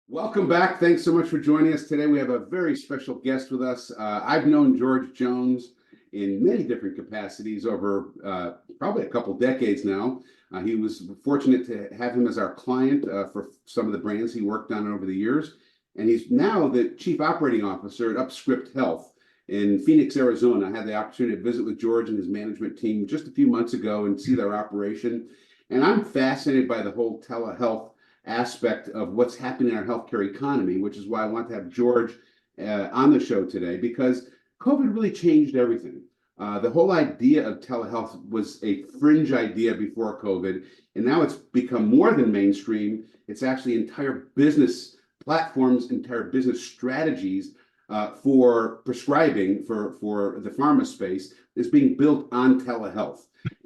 Welcome back. Thanks so much for joining us today. We have a very special guest with us. I've known George Jones in many different capacities over probably a couple decades now. He was fortunate to have him as our client for some of the brands he worked on over the years. And he's now the Chief Operating Officer at UpScriptHealth in Phoenix, Arizona. I had the opportunity to visit with George and his management team just a few months ago and see their operation. And I'm fascinated by the whole telehealth aspect of what's happening in our healthcare economy, which is why I want to have George on the show today, because COVID really changed everything. The whole idea of telehealth was a fringe idea before COVID, and now it's become more than mainstream. It's actually entire business platforms, entire business strategies for prescribing for the pharma space is being built on telehealth.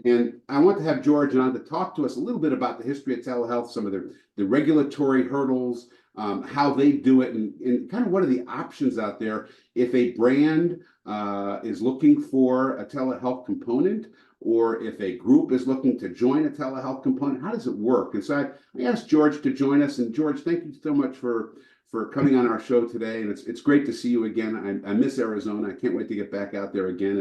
And I want to have George on to talk to us a little bit about the history of telehealth, some of the regulatory hurdles, how they do it, and kind of what are the options out there if a brand is looking for a telehealth component, or if a group is looking to join a telehealth component. How does it work? And so I asked George to join us. And George, thank you so much for coming on our show today. And it's great to see you again. I miss Arizona. I can't wait to get back out there again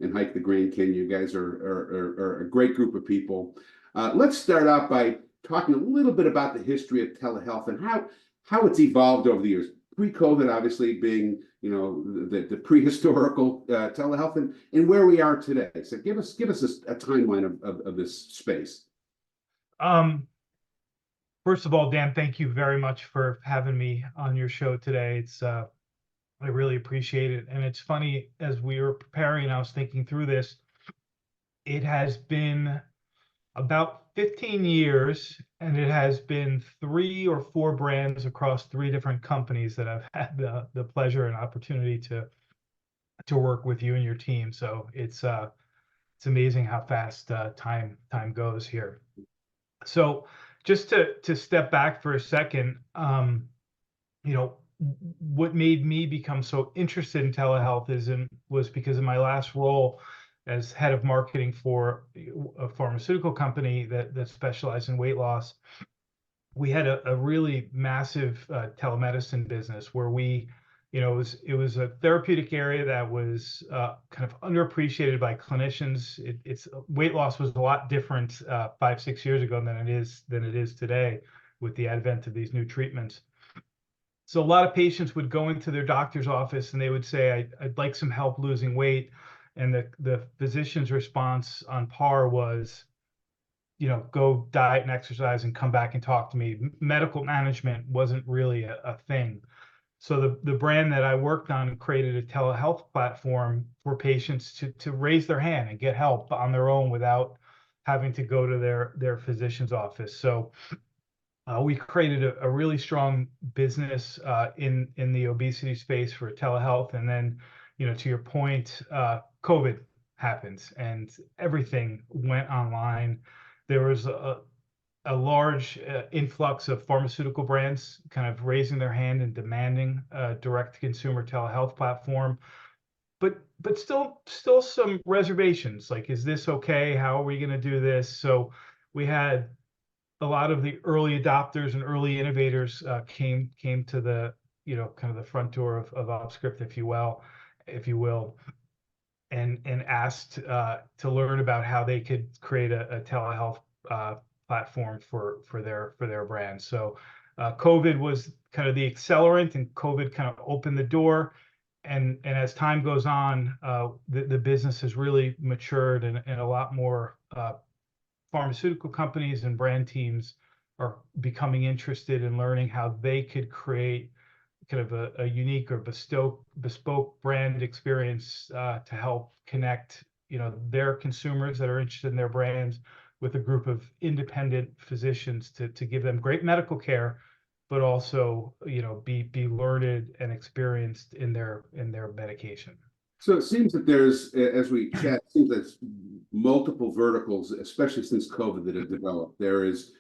and hike the Grand Canyon. You guys are a great group of people. Let's start out by talking a little bit about the history of telehealth and how it's evolved over the years. Pre-COVID, obviously, being the prehistorical telehealth, and where we are today. So give us a timeline of this space. First of all, Dan, thank you very much for having me on your show today. I really appreciate it. And it's funny, as we were preparing, I was thinking through this. It has been about 15 years, and it has been 3 or 4 brands across 3 different companies that I've had the pleasure and opportunity to work with you and your team. So it's amazing how fast time goes here. So just to step back for a second, what made me become so interested in telehealth was because of my last role as head of marketing for a pharmaceutical company that specialized in weight loss. We had a really massive telemedicine business where it was a therapeutic area that was kind of underappreciated by clinicians. It's weight loss was a lot different 5-6 years ago than it is today with the advent of these new treatments. So a lot of patients would go into their doctor's office and they would say, I'd like some help losing weight. And the physician's response on par was, go diet and exercise and come back and talk to me. Medical management wasn't really a thing. So the brand that I worked on created a telehealth platform for patients to raise their hand and get help on their own without having to go to their physician's office. So we created a really strong business in the obesity space for telehealth. And then, to your point, COVID happens and everything went online. There was a large influx of pharmaceutical brands kind of raising their hand and demanding a direct-to-consumer telehealth platform. But still some reservations, like, is this okay? How are we going to do this? So we had a lot of the early adopters and early innovators came to the kind of the front door of UpScript, if you will, and asked to learn about how they could create a telehealth platform for their brand. So COVID was kind of the accelerant, and COVID kind of opened the door. And as time goes on, the business has really matured, and a lot more pharmaceutical companies and brand teams are becoming interested in learning how they could create kind of a unique or bespoke brand experience to help connect their consumers that are interested in their brands with a group of independent physicians to give them great medical care, but also be learned and experienced in their medication. So it seems that there's, as we chat, it seems there's multiple verticals, especially since COVID, that have developed. There is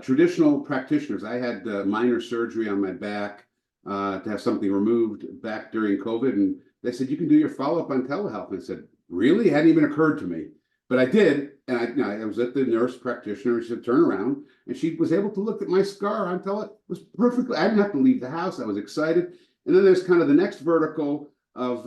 traditional practitioners. I had minor surgery on my back to have something removed back during COVID, and they said, you can do your follow-up on telehealth. And I said, really? It hadn't even occurred to me. But I did, And I was at the nurse practitioner. She said, turn around. And she was able to look at my scar until it was perfectly, I didn't have to leave the house. I was excited. And then there's kind of the next vertical of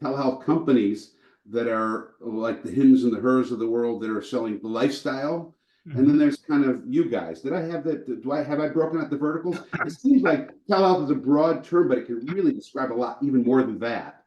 telehealth companies that are like the Hims and the Hers of the world that are selling the lifestyle. And then there's kind of you guys. Did I have that? Have I broken out the verticals? It seems like telehealth is a broad term, but it can really describe a lot, even more than that.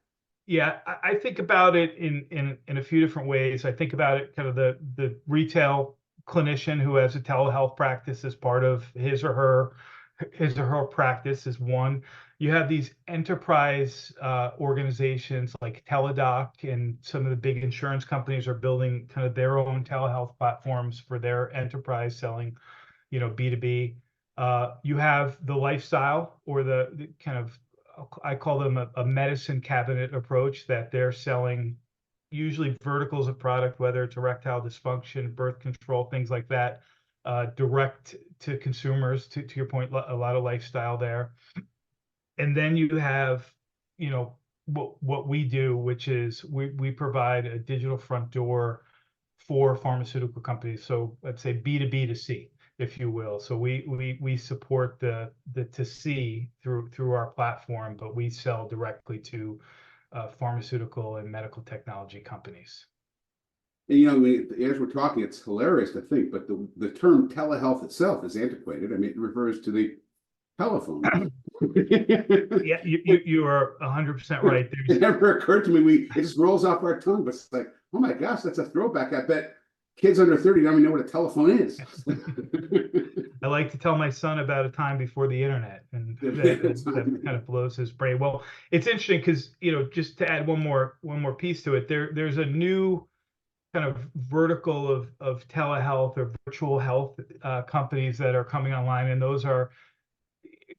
Yeah, I think about it in a few different ways. I think about it kind of the retail clinician who has a telehealth practice as part of his or her practice is one. You have these enterprise organizations like Teladoc, and some of the big insurance companies are building kind of their own telehealth platforms for their enterprise selling, B2B. You have the lifestyle, or the kind of, I call them a medicine cabinet approach, that they're selling usually verticals of product, whether it's erectile dysfunction, birth control, things like that, direct to consumers. To your point, a lot of lifestyle there. And then you have, what we do, which is we provide a digital front door for pharmaceutical companies. So let's say B2B to C, if you will. So we support the to C through our platform, but we sell directly to pharmaceutical and medical technology companies. And as we're talking, it's hilarious to think, but the term telehealth itself is antiquated. I mean, it refers to the telephone. Yeah, you are 100% right. It never occurred to me. It just rolls off our tongue, but it's like, oh my gosh, that's a throwback. I bet kids under 30 don't even know what a telephone is. I like to tell my son about a time before the internet, and that kind of blows his brain. Well, it's interesting because, just to add one more piece to it, there's a new kind of vertical of telehealth or virtual health companies that are coming online, and those are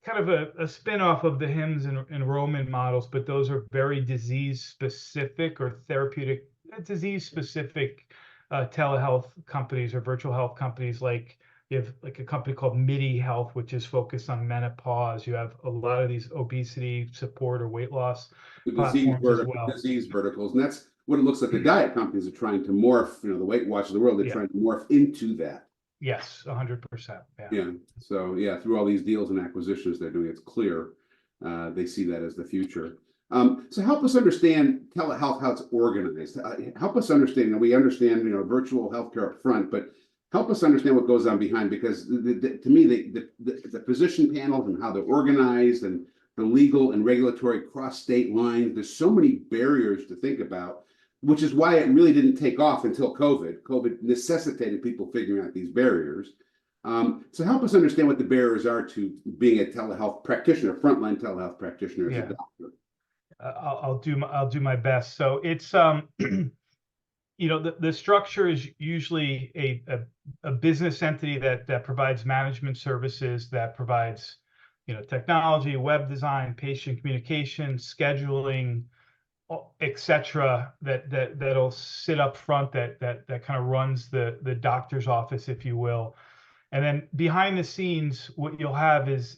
kind of a spin-off of the Hims and Roman models, but those are very disease specific or therapeutic disease specific telehealth companies or virtual health companies. Like you have like a company called MIDI Health, which is focused on menopause. You have a lot of these obesity support or weight loss platforms as well. Disease verticals, and that's what it looks like. The diet companies are trying to morph, the Weight Watch of the world. They're trying to morph into that. Yes, 100%. Yeah. So through all these deals and acquisitions they're doing, it's clear they see that as the future. So help us understand telehealth, how it's organized. Help us understand. We understand, virtual healthcare up front, but help us understand what goes on behind, because to me, the physician panels and how they're organized, and the legal and regulatory cross-state lines, there's so many barriers to think about, which is why it really didn't take off until COVID. COVID necessitated people figuring out these barriers. So help us understand what the barriers are to being a telehealth practitioner, frontline telehealth practitioner as a doctor. I'll do my best. So it's the structure is usually a business entity that provides management services, that provides technology, web design, patient communication, scheduling, etc. That'll sit up front, that kind of runs the doctor's office, if you will. And then behind the scenes, what you'll have is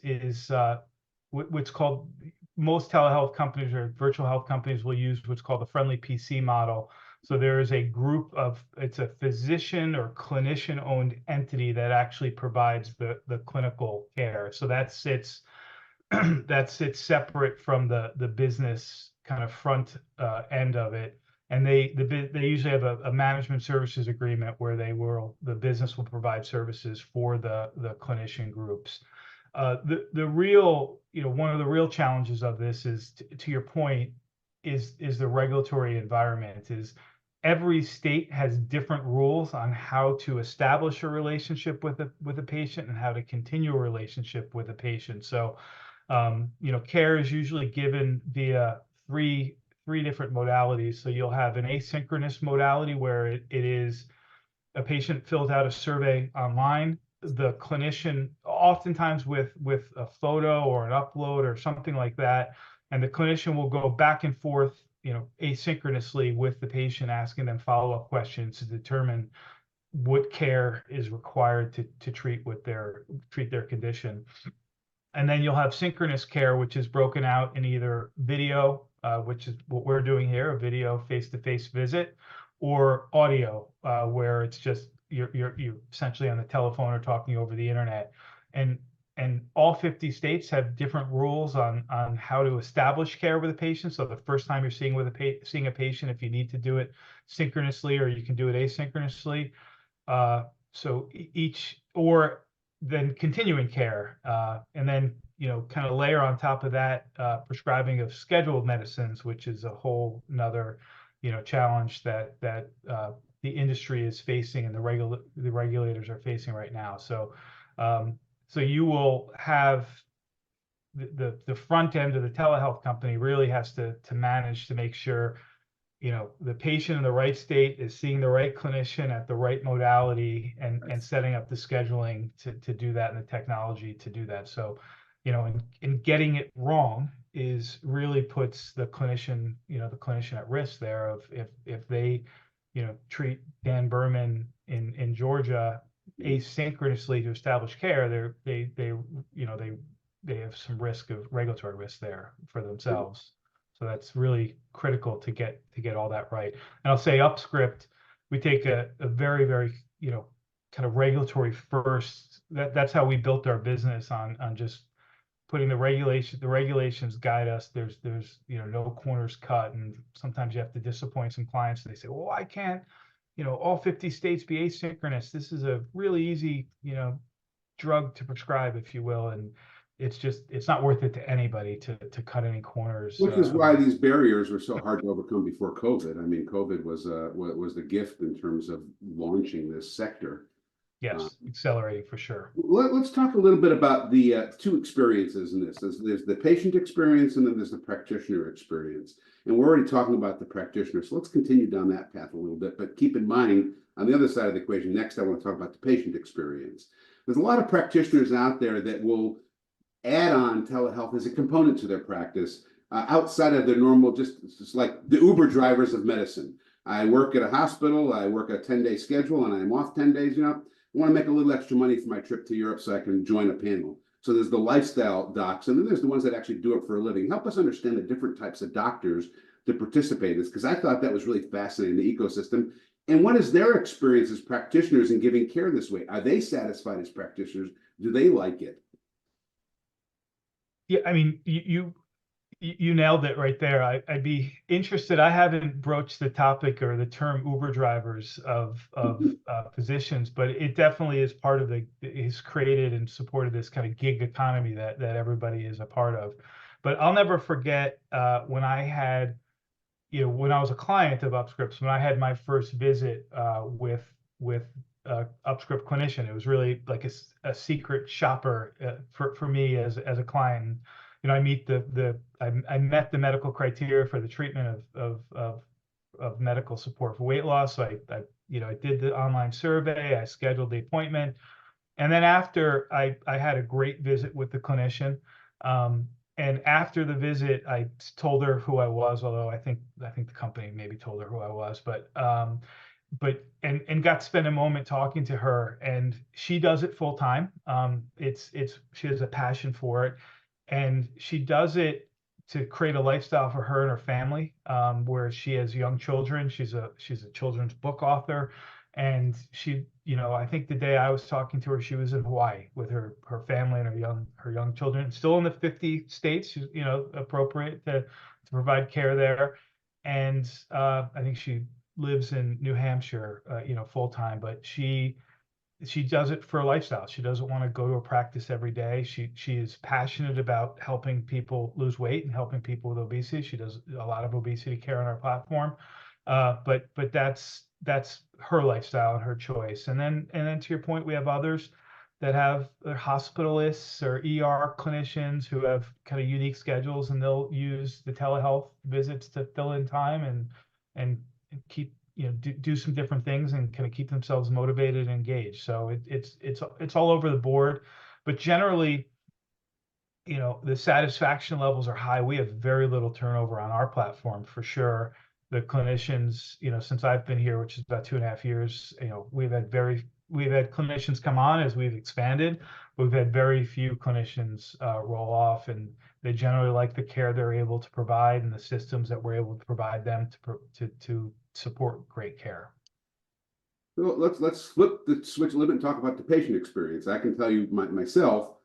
what's called, most telehealth companies or virtual health companies will use what's called the friendly PC model. So there is a group it's a physician or clinician owned entity that actually provides the clinical care. So that sits separate from the business kind of front end of it. And they usually have a management services agreement where the business will provide services for the clinician groups. The real, one of the real challenges of this is, to your point, is the regulatory environment. Is every state has different rules on how to establish a relationship with a patient and how to continue a relationship with a patient. So, care is usually given via three different modalities. So you'll have an asynchronous modality where it is a patient fills out a survey online. The clinician, oftentimes with a photo or an upload or something like that, and the clinician will go back and forth, asynchronously with the patient, asking them follow-up questions to determine what care is required to treat their condition. And then you'll have synchronous care, which is broken out in either video, which is what we're doing here, a video face-to-face visit, or audio, where it's just you're essentially on the telephone or talking over the internet. And all 50 states have different rules on how to establish care with a patient. So the first time you're seeing a patient, if you need to do it synchronously, or you can do it asynchronously. So each, or then continuing care, and then kind of layer on top of that prescribing of scheduled medicines, which is a whole another challenge that the industry is facing and the regulators are facing right now. So so you will have the front end of the telehealth company really has to manage to make sure the patient in the right state is seeing the right clinician at the right modality, and setting up the scheduling to do that, and the technology to do that. So in getting it wrong is really puts the clinician at risk there of if they treat Dan Berman in Georgia asynchronously to establish care, they have some risk of regulatory risk there for themselves. So that's really critical to get all that right. And I'll say UpScript, we take a very, very kind of regulatory first. That's how we built our business, on just putting the regulations guide us. There's no corners cut, and sometimes you have to disappoint some clients. They say, well, why can't all 50 states be asynchronous? This is a really easy drug to prescribe, if you will, and it's not worth it to anybody to cut any corners. Which is why these barriers were so hard to overcome before COVID. I mean, COVID was the gift in terms of launching this sector. Yes, accelerating for sure. Let's talk a little bit about the two experiences in this. There's the patient experience, and then there's the practitioner experience. And we're already talking about the practitioner, so let's continue down that path a little bit. But keep in mind, on the other side of the equation, next I want to talk about the patient experience. There's a lot of practitioners out there that will add on telehealth as a component to their practice, outside of their normal, just like the Uber drivers of medicine. I work at a hospital, I work a 10-day schedule, and I'm off 10 days, I want to make a little extra money for my trip to Europe so I can join a panel. So there's the lifestyle docs, and then there's the ones that actually do it for a living. Help us understand the different types of doctors to participate in this, because I thought that was really fascinating, the ecosystem. And what is their experience as practitioners in giving care this way? Are they satisfied as practitioners? Do they like it? Yeah, I mean, you nailed it right there. I'd be interested. I haven't broached the topic or the term Uber drivers of physicians, but it definitely is part of is created and supported this kind of gig economy that everybody is a part of. But I'll never forget when I had, when I was a client of UpScript, when I had my first visit with UpScript clinician. It was really like a secret shopper for me as a client. I meet I met the medical criteria for the treatment of medical support for weight loss. So I did the online survey, I scheduled the appointment, and then after I had a great visit with the clinician. And after the visit, I told her who I was, although I think the company maybe told her who I was, but got to spend a moment talking to her, and she does it full time. She has a passion for it, and she does it to create a lifestyle for her and her family, where she has young children. She's a children's book author, and I think the day I was talking to her, she was in Hawaii with her family and her young children, still in the 50 states, appropriate to provide care there. And I think she lives in New Hampshire, full time, but she does it for a lifestyle. She doesn't want to go to a practice every day. She is passionate about helping people lose weight and helping people with obesity. She does a lot of obesity care on our platform, but that's her lifestyle and her choice. And then to your point, we have others that have hospitalists or ER clinicians who have kind of unique schedules, and they'll use the telehealth visits to fill in time and keep do some different things and kind of keep themselves motivated and engaged. So it's all over the board, but generally, the satisfaction levels are high. We have very little turnover on our platform for sure. The clinicians, since I've been here, which is about 2.5 years, we've had clinicians come on as we've expanded. We've had very few clinicians roll off, and they generally like the care they're able to provide and the systems that we're able to provide them to support great care. So let's flip the switch a little bit and talk about the patient experience. I can tell you myself,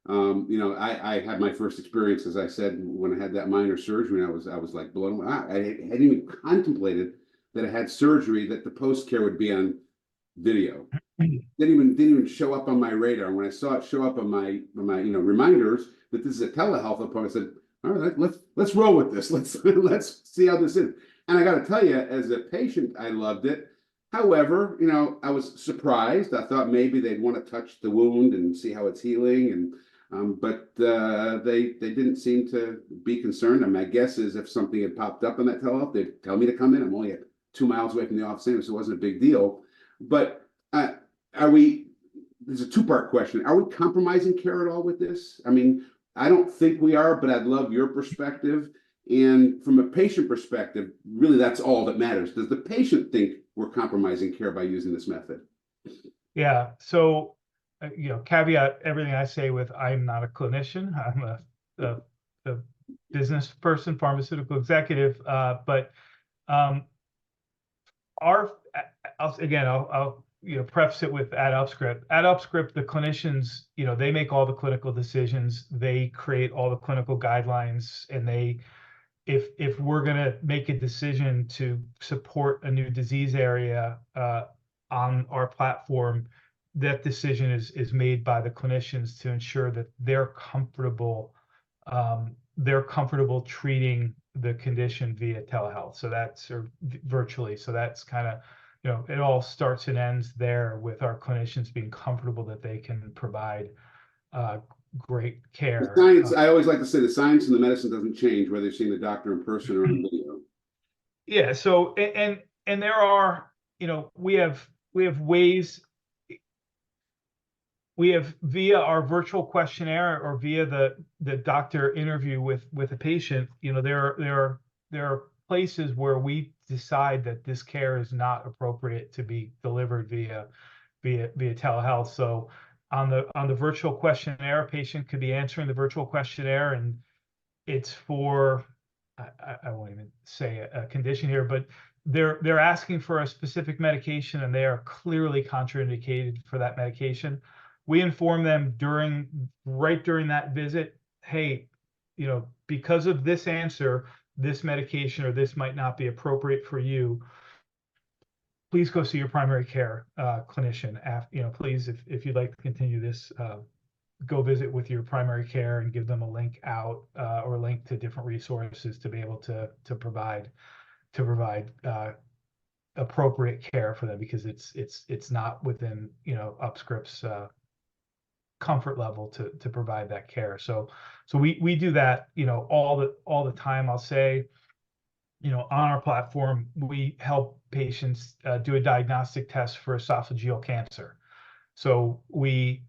you know, I had my first experience, as I said, when I had that minor surgery, and I was like blown away. I hadn't even contemplated that I had surgery, that the post care would be on video. Didn't even show up on my radar. When I saw it show up on my reminders that this is a telehealth appointment, I said, all right, let's roll with this. Let's see how this is. And I got to tell you, as a patient, I loved it. However, you know, I was surprised. I thought maybe they'd want to touch the wound and see how it's healing, but they didn't seem to be concerned. And my guess is if something had popped up on that telehealth, they'd tell me to come in. I'm only 2 miles away from the office, so it wasn't a big deal. But are we? There's a two-part question. Are we compromising care at all with this? I mean, I don't think we are, but I'd love your perspective. And from a patient perspective, really, that's all that matters. Does the patient think we're compromising care by using this method? Yeah. So, you know, caveat everything I say with I'm not a clinician. I'm a business person, pharmaceutical executive. But I'll you know, preface it with at UpScript. At UpScript, the clinicians, you know, they make all the clinical decisions. They create all the clinical guidelines, and if we're going to make a decision to support a new disease area on our platform, that decision is made by the clinicians to ensure that they're comfortable treating the condition via telehealth. So that's, or virtually. So that's kind of, you know, it all starts and ends there with our clinicians being comfortable that they can provide great care. The science, I always like to say, the science and the medicine doesn't change whether you're seeing the doctor in person or on video. Yeah. So and there are, you know, we have ways. We have via our virtual questionnaire or via the doctor interview with a patient. You know, there are places where we decide that this care is not appropriate to be delivered via telehealth. So on the virtual questionnaire, a patient could be answering the virtual questionnaire, and it's for I won't even say a condition here, but they're asking for a specific medication, and they are clearly contraindicated for that medication. We inform them right during that visit, hey, you know, because of this answer, this medication or this might not be appropriate for you. Please go see your primary care clinician. You know, please, if you'd like to continue this, go visit with your primary care and give them a link out or a link to different resources to be able to provide appropriate care for them, because it's not within, you know, UpScript's comfort level to provide that care. So we do that, you know, all the time. I'll say, you know, on our platform, we help patients do a diagnostic test for esophageal cancer. So we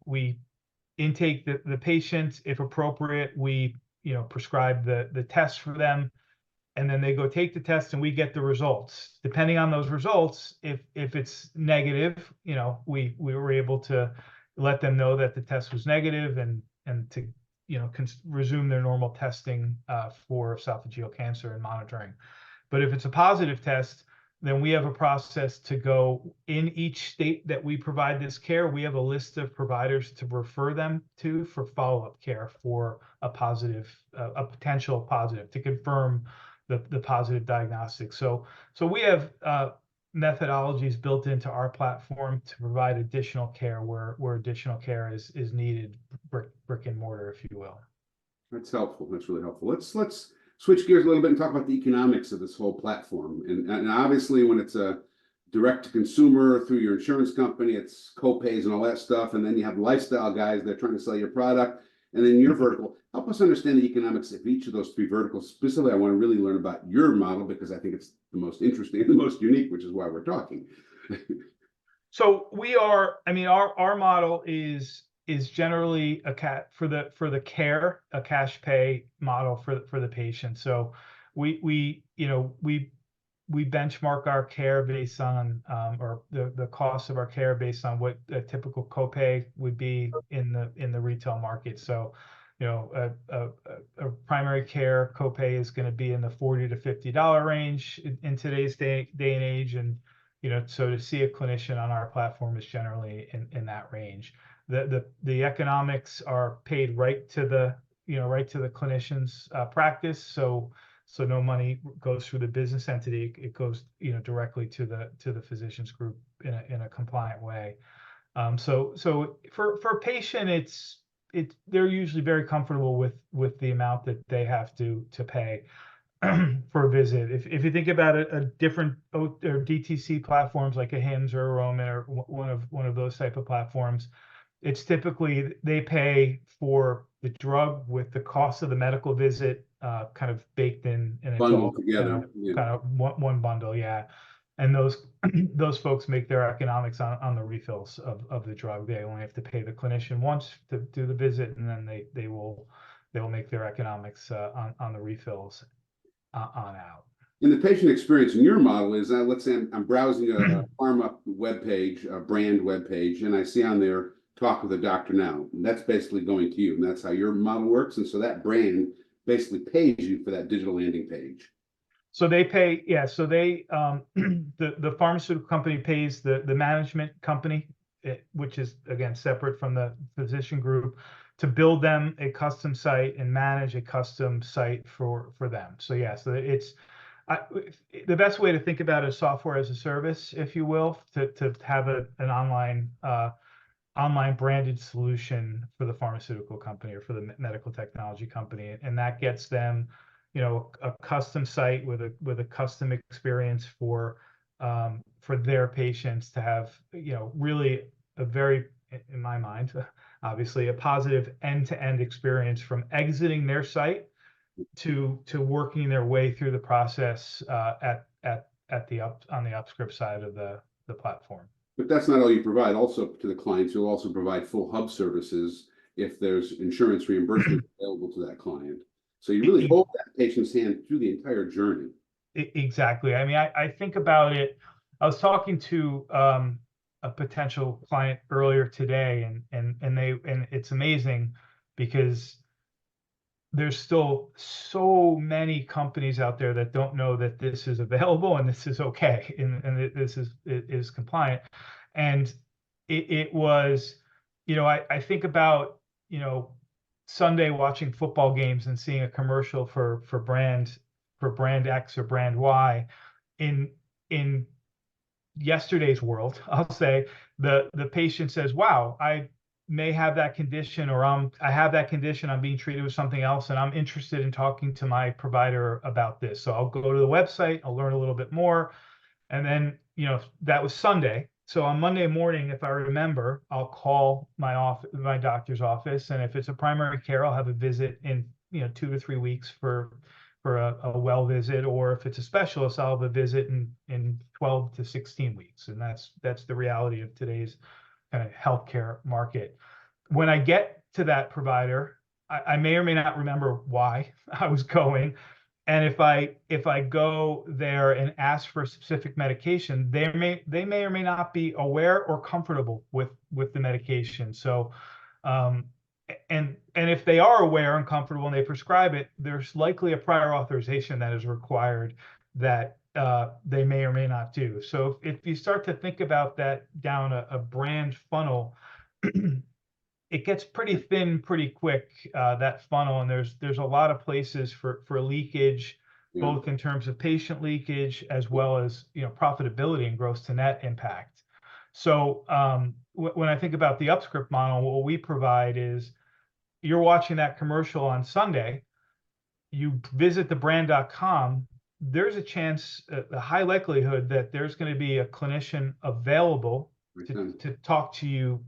intake the patient, if appropriate, we, you know, prescribe the test for them, and then they go take the test, and we get the results. Depending on those results, if it's negative, you know, we were able to let them know that the test was negative, and to, you know, resume their normal testing for esophageal cancer and monitoring. But if it's a positive test, then we have a process to go in each state that we provide this care. We have a list of providers to refer them to for follow-up care for a potential positive, to confirm the positive diagnostic. So we have methodologies built into our platform to provide additional care where additional care is needed, brick and mortar, if you will. That's helpful. That's really helpful. Let's switch gears a little bit and talk about the economics of this whole platform. And obviously, when it's a direct to consumer through your insurance company, it's co-pays and all that stuff. And then you have lifestyle guys that are trying to sell your product. And then your vertical. Help us understand the economics of each of those three verticals. Specifically, I want to really learn about your model, because I think it's the most interesting and the most unique, which is why we're talking. So I mean, our model is generally for the care, a cash pay model for the patient. So we benchmark our care based on or the cost of our care based on what a typical copay would be in the retail market. So, a primary care copay is going to be in the $40 to $50 range in today's day and age. And, so to see a clinician on our platform is generally in that range. The economics are paid right to the clinician's practice. So no money goes through the business entity. It goes, directly to the physician's group in a compliant way. So for a patient, they're usually very comfortable with the amount that they have to pay for a visit. If you think about a different or DTC platforms like a Hims or a Roman or one of those type of platforms, it's typically they pay for the drug with the cost of the medical visit kind of baked in, and it's all Bundled together. kind of one bundle, yeah. And those folks make their economics on the refills of the drug. They only have to pay the clinician once to do the visit, and then they will make their economics on the refills on out. And the patient experience in your model is, let's say I'm browsing a pharma webpage, a brand webpage, and I see on there, talk with a doctor now. And that's basically going to you, and that's how your model works. And so that brand basically pays you for that digital landing page. So they pay, yeah. So they, the pharmaceutical company pays the management company, which is again separate from the physician group, to build them a custom site and manage a custom site for them. So yeah, so it's the best way to think about it is software as a service, if you will, to have an online branded solution for the pharmaceutical company or for the medical technology company, and that gets them, a custom site with a custom experience for their patients to have, really a very, in my mind, obviously a positive end-to-end experience from exiting their site to working their way through the process on the UpScript side of the platform. But that's not all you provide. Also to the clients, you'll also provide full hub services if there's insurance reimbursement available to that client. So you really hold that patient's hand through the entire journey. Exactly. I mean, I think about it. I was talking to a potential client earlier today, and it's amazing because there's still so many companies out there that don't know that this is available and this is okay, and this is compliant. And it was, I think about, Sunday watching football games and seeing a commercial for brand X or brand Y. In yesterday's world, I'll say the patient says, wow, I may have that condition, or I have that condition, I'm being treated with something else, and I'm interested in talking to my provider about this. So I'll go to the website, I'll learn a little bit more. And then, that was Sunday. So on Monday morning, if I remember, I'll call my doctor's office. And if it's a primary care, I'll have a visit in, 2 to 3 weeks for a well visit. Or if it's a specialist, I'll have a visit in 12 to 16 weeks. And that's the reality of today's kind of healthcare market. When I get to that provider, I may or may not remember why I was going. And if I go there and ask for a specific medication, they may or may not be aware or comfortable with the medication. So, and if they are aware and comfortable and they prescribe it, there's likely a prior authorization that is required that they may or may not do. So if you start to think about that down a brand funnel, it gets pretty thin pretty quick, that funnel, and there's a lot of places for leakage, both in terms of patient leakage as well as profitability and gross to net impact. So when I think about the UpScript model, what we provide is you're watching that commercial on Sunday, you visit the brand.com, there's a chance, a high likelihood that there's going to be a clinician available to talk to you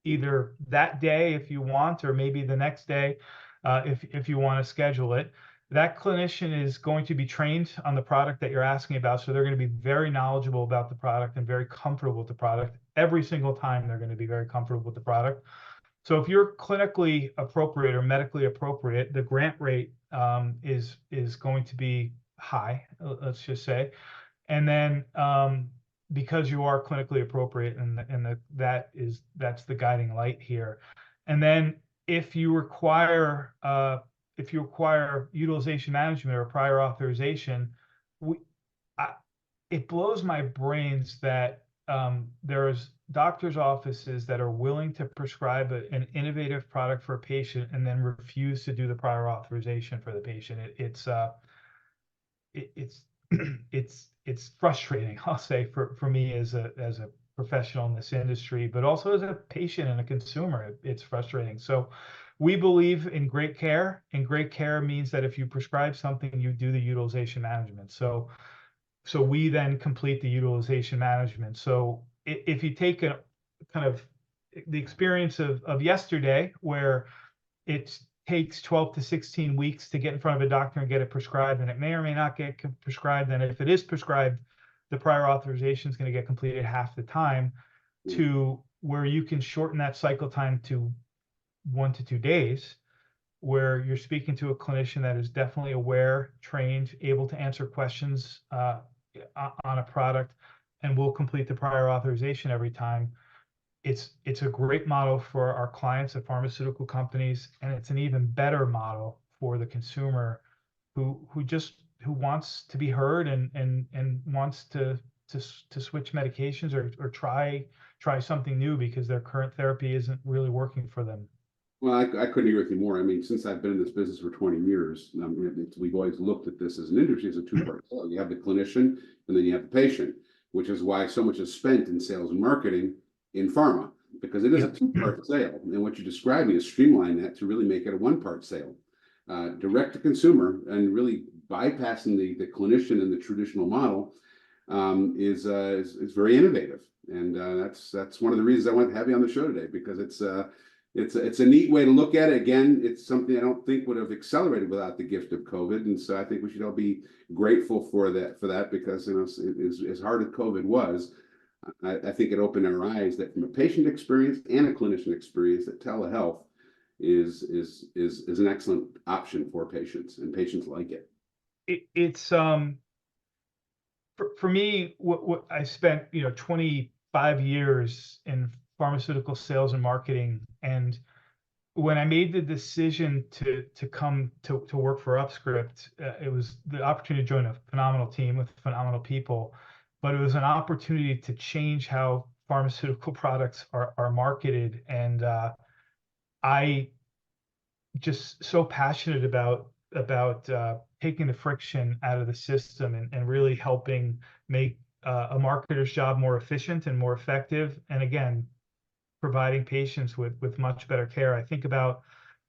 either that day if you want, or maybe the next day if you want to schedule it. That clinician is going to be trained on the product that you're asking about, so they're going to be very knowledgeable about the product and very comfortable with the product. Every single time they're going to be very comfortable with the product. So if you're clinically appropriate or medically appropriate, the grant rate is going to be high, let's just say. And then because you are clinically appropriate, and that's the guiding light here. And then if you require utilization management or prior authorization, we, it blows my brains that there's doctors' offices that are willing to prescribe an innovative product for a patient and then refuse to do the prior authorization for the patient. It's it's frustrating, I'll say, for me as a professional in this industry, but also as a patient and a consumer, it's frustrating. So we believe in great care, and great care means that if you prescribe something, you do the utilization management. So we then complete the utilization management. So if you take a kind of the experience of yesterday, where it takes 12 to 16 weeks to get in front of a doctor and get it prescribed, and it may or may not get prescribed. And if it is prescribed, the prior authorization is going to get completed half the time, to where you can shorten that cycle time to 1 to 2 days, where you're speaking to a clinician that is definitely aware, trained, able to answer questions on a product, and will complete the prior authorization every time. It's a great model for our clients at pharmaceutical companies, and it's an even better model for the consumer who wants to be heard and wants to switch medications or try something new because their current therapy isn't really working for them. Well, I couldn't agree with you more. I mean, since I've been in this business for 20 years, we've always looked at this as an industry as a two-part sale. You have the clinician, and then you have the patient, which is why so much is spent in sales and marketing in pharma, because it is a two-part sale. And what you're describing is streamline that to really make it a one-part sale, direct to consumer, and really bypassing the clinician and the traditional model is very innovative. And that's one of the reasons I wanted to have you on the show today, because it's a neat way to look at it. Again, it's something I don't think would have accelerated without the gift of COVID, and so I think we should all be grateful for that because, you know, as hard as COVID was, I think it opened our eyes that from a patient experience and a clinician experience, that telehealth is an excellent option for patients, and patients like it. It's for me, what I spent 25 years in pharmaceutical sales and marketing, and when I made the decision to come to work for UpScript, it was the opportunity to join a phenomenal team with phenomenal people, but it was an opportunity to change how pharmaceutical products are marketed. And I just so passionate about taking the friction out of the system and really helping make a marketer's job more efficient and more effective. And again, providing patients with much better care. I think about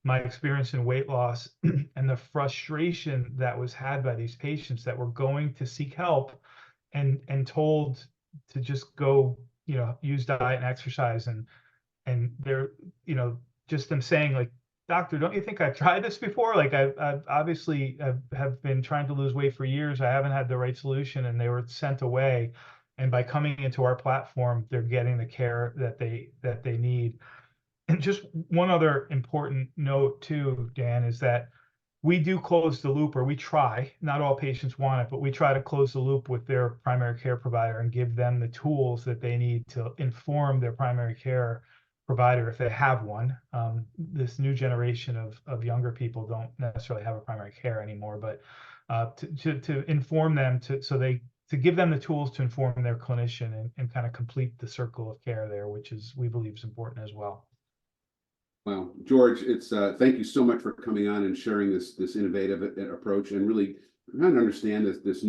my experience in weight loss and the frustration that was had by these patients that were going to seek help and told to just go, use diet and exercise, and they're, just them saying, like, doctor, don't you think I've tried this before? Like, I've obviously have been trying to lose weight for years. I haven't had the right solution, and they were sent away. And by coming into our platform, they're getting the care that they need. And just one other important note too, Dan, is that we do close the loop, or we try. Not all patients want it, but we try to close the loop with their primary care provider and give them the tools that they need to inform their primary care provider if they have one. This new generation of younger people don't necessarily have a primary care anymore, but to inform them to give them the tools to inform their clinician and kind of complete the circle of care there, which we believe is important as well. Well, George, it's thank you so much for coming on and sharing this innovative approach, and really trying to understand the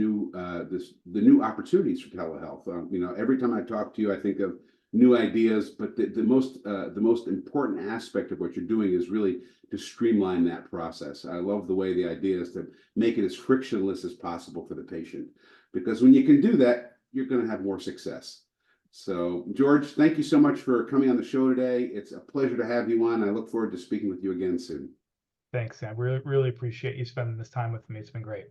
new opportunities for telehealth. Every time I talk to you, I think of new ideas, but the most important aspect of what you're doing is really to streamline that process. I love the way the idea is to make it as frictionless as possible for the patient, because when you can do that, you're going to have more success. So, George, thank you so much for coming on the show today. It's a pleasure to have you on. I look forward to speaking with you again soon. Thanks, Sam. Really, really appreciate you spending this time with me. It's been great.